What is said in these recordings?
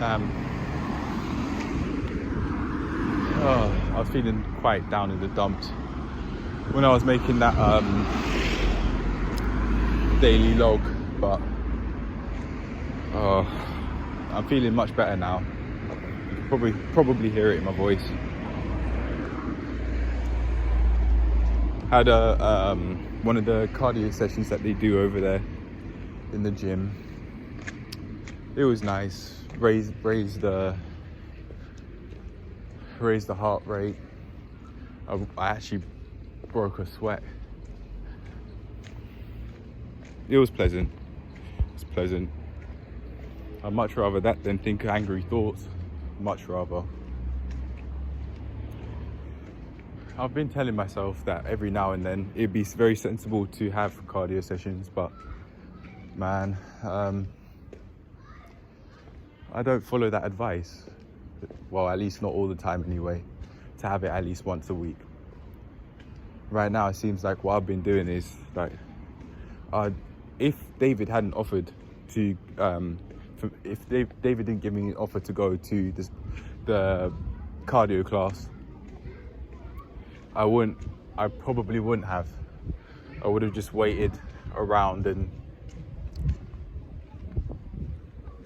I was feeling quite down in the dumps when I was making that daily log, but I'm feeling much better now. You can probably hear it in my voice. Had one of the cardio sessions that they do over there in the gym. It was nice. Raised the heart rate. I actually broke a sweat. It was pleasant. It's pleasant. I'd much rather that than think angry thoughts. Much rather. I've been telling myself that every now and then it'd be very sensible to have cardio sessions, but man, I don't follow that advice. Well, at least not all the time anyway, to have it at least once a week. Right now it seems like what I've been doing is like, if David hadn't offered to, if David didn't give me an offer to go to the cardio class, I probably wouldn't have. I would have just waited around and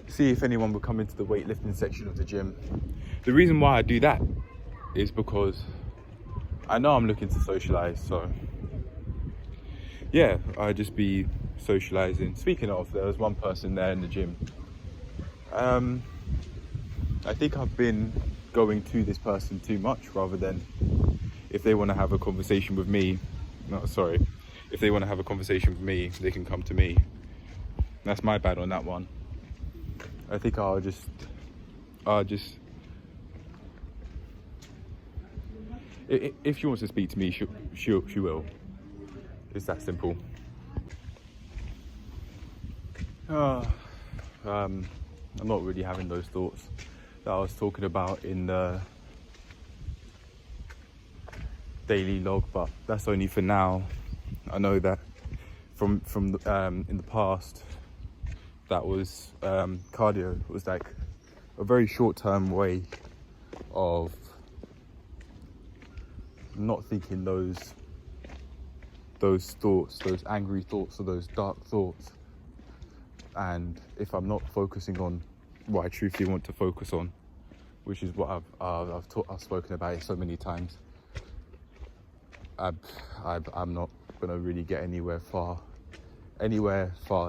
see if anyone would come into the weightlifting section of the gym. The reason why I do that is because I know I'm looking to socialize, so yeah, I'd just be socializing. Speaking of, there was one person there in the gym. I think I've been going to this person too much, rather than if they want to have a conversation with me, if they want to have a conversation with me, they can come to me. That's my bad on that one. I think I'll just if she wants to speak to me, she will. It's that simple. I'm not really having those thoughts that I was talking about in the daily log, but that's only for now. I know that from in the past, that was cardio was like a very short-term way of not thinking those thoughts, those angry thoughts, or those dark thoughts. And if I'm not focusing on what I truthfully want to focus on, which is what I've spoken about it so many times, I'm not gonna really get anywhere far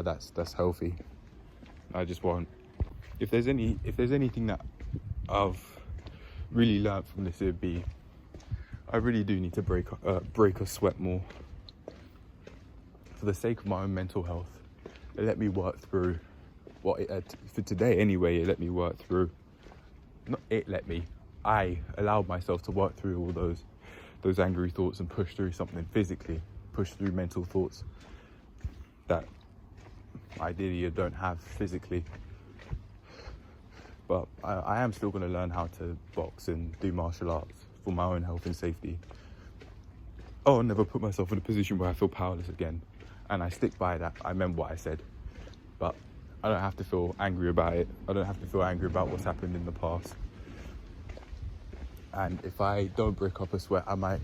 that's healthy. I just won't. If there's anything that I've really learned from this, it'd be I really do need to break a sweat more for the sake of my own mental health. It let me work through for today anyway. It let me work through. Not it let me. I allowed myself to work through all those angry thoughts and push through something physically, push through mental thoughts that ideally you don't have physically. But I am still going to learn how to box and do martial arts for my own health and safety. I'll never put myself in a position where I feel powerless again. And I stick by that. I remember what I said. But I don't have to feel angry about it. I don't have to feel angry about what's happened in the past. And if I don't break up a sweat, I might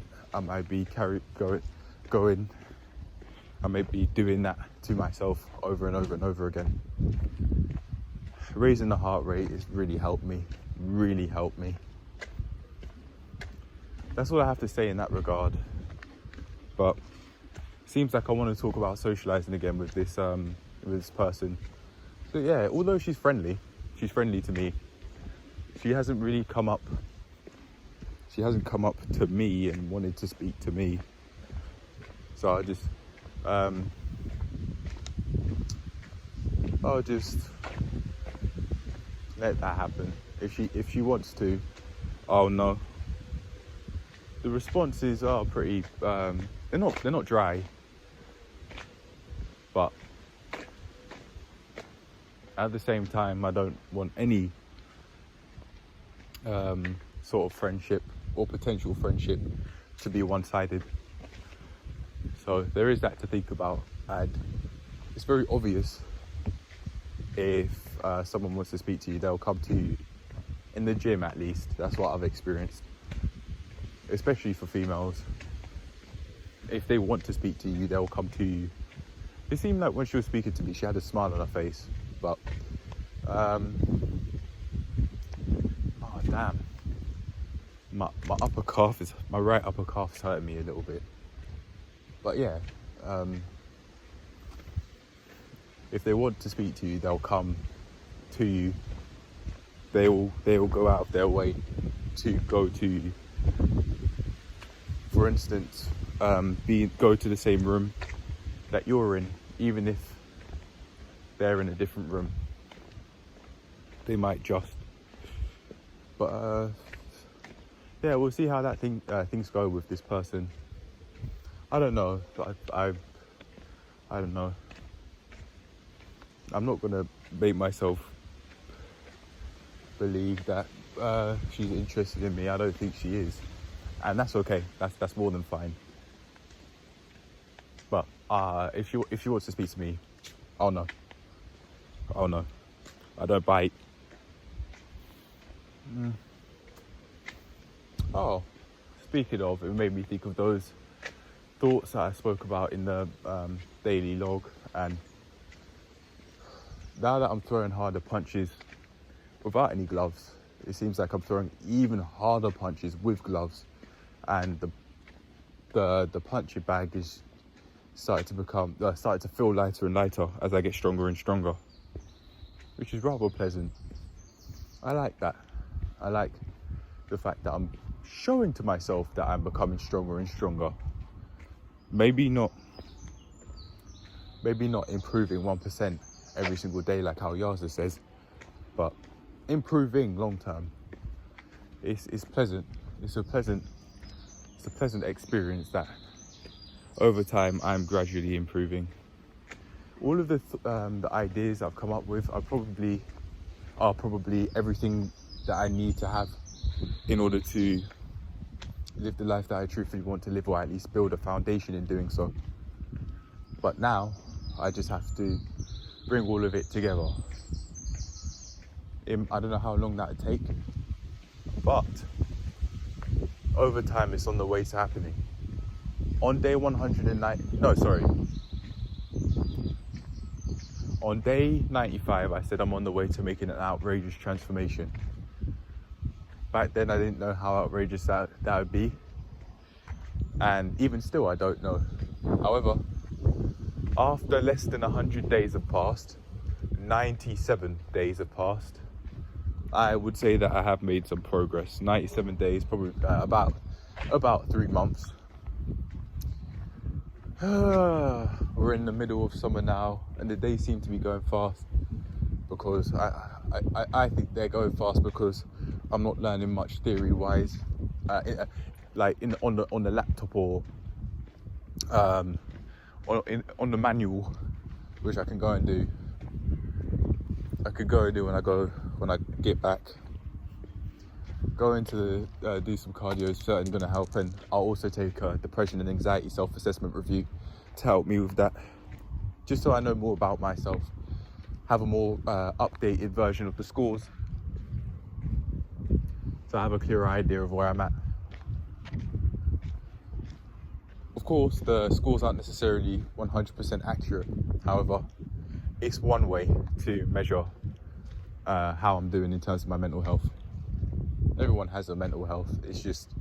be going. I may be doing that to myself over and over and over again. Raising the heart rate has really helped me. That's all I have to say in that regard. But seems like I want to talk about socializing again with this person. So yeah, although she's friendly to me. She hasn't come up to me and wanted to speak to me. So I'll just let that happen. If she wants to, oh no. The responses are pretty they're not dry, but at the same time I don't want any sort of friendship or potential friendship to be one-sided. So there is that to think about, and it's very obvious if someone wants to speak to you, they'll come to you. In the gym, at least, that's what I've experienced. Especially for females, if they want to speak to you, they'll come to you. It seemed like when she was speaking to me, she had a smile on her face, but oh damn, my right upper calf is hurting me a little bit. But yeah, if they want to speak to you, they'll come to you. They will go out of their way to go to you. For instance, go to the same room that you're in, even if they're in a different room. They might just. But yeah, we'll see how that things go with this person. I don't know. I don't know. I'm not gonna make myself believe that she's interested in me. I don't think she is, and that's okay. That's more than fine. But if she wants to speak to me, oh no, I don't bite. Oh, speaking of, it made me think of those thoughts that I spoke about in the daily log, and now that I'm throwing harder punches without any gloves, it seems like I'm throwing even harder punches with gloves, and the punching bag is starting to feel lighter and lighter as I get stronger and stronger, which is rather pleasant. I like that. I like the fact that I'm showing to myself that I'm becoming stronger and stronger. Maybe not improving 1% every single day like how Yaza says, but improving long term. It's pleasant. It's a pleasant experience that over time I'm gradually improving. All of the ideas I've come up with are probably everything that I need to have in order to live the life that I truthfully want to live, or at least build a foundation in doing so. But now I just have to bring all of it together. I don't know how long that would take, but over time it's on the way to happening. On day 95, I said I'm on the way to making an outrageous transformation. Back then I didn't know how outrageous that would be, and even still I don't know. However, after less than 100 days have passed, 97 days have passed, I would say that I have made some progress. 97 days, probably about 3 months. We're in the middle of summer now, and the days seem to be going fast, because I think they're going fast because I'm not learning much theory-wise, like on the laptop or on the manual, which I can go and do. I could go and do when I get back. Going to do some cardio is certainly going to help, and I'll also take a depression and anxiety self-assessment review to help me with that, just so I know more about myself, have a more updated version of the scores, so I have a clearer idea of where I'm at. Of course, the scores aren't necessarily 100% accurate. However, it's one way to measure how I'm doing in terms of my mental health. Everyone has a mental health. It's just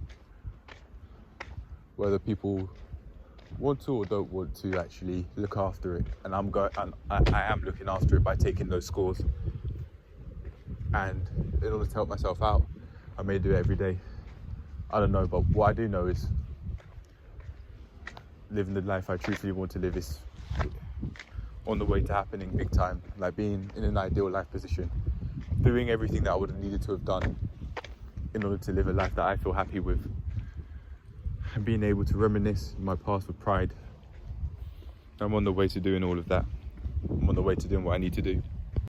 whether people want to or don't want to actually look after it. And I am looking after it by taking those scores. And in order to help myself out, I may do it every day. I don't know, but what I do know is living the life I truthfully want to live is on the way to happening big time. Like being in an ideal life position, doing everything that I would have needed to have done in order to live a life that I feel happy with, and being able to reminisce my past with pride. I'm on the way to doing all of that. I'm on the way to doing what I need to do.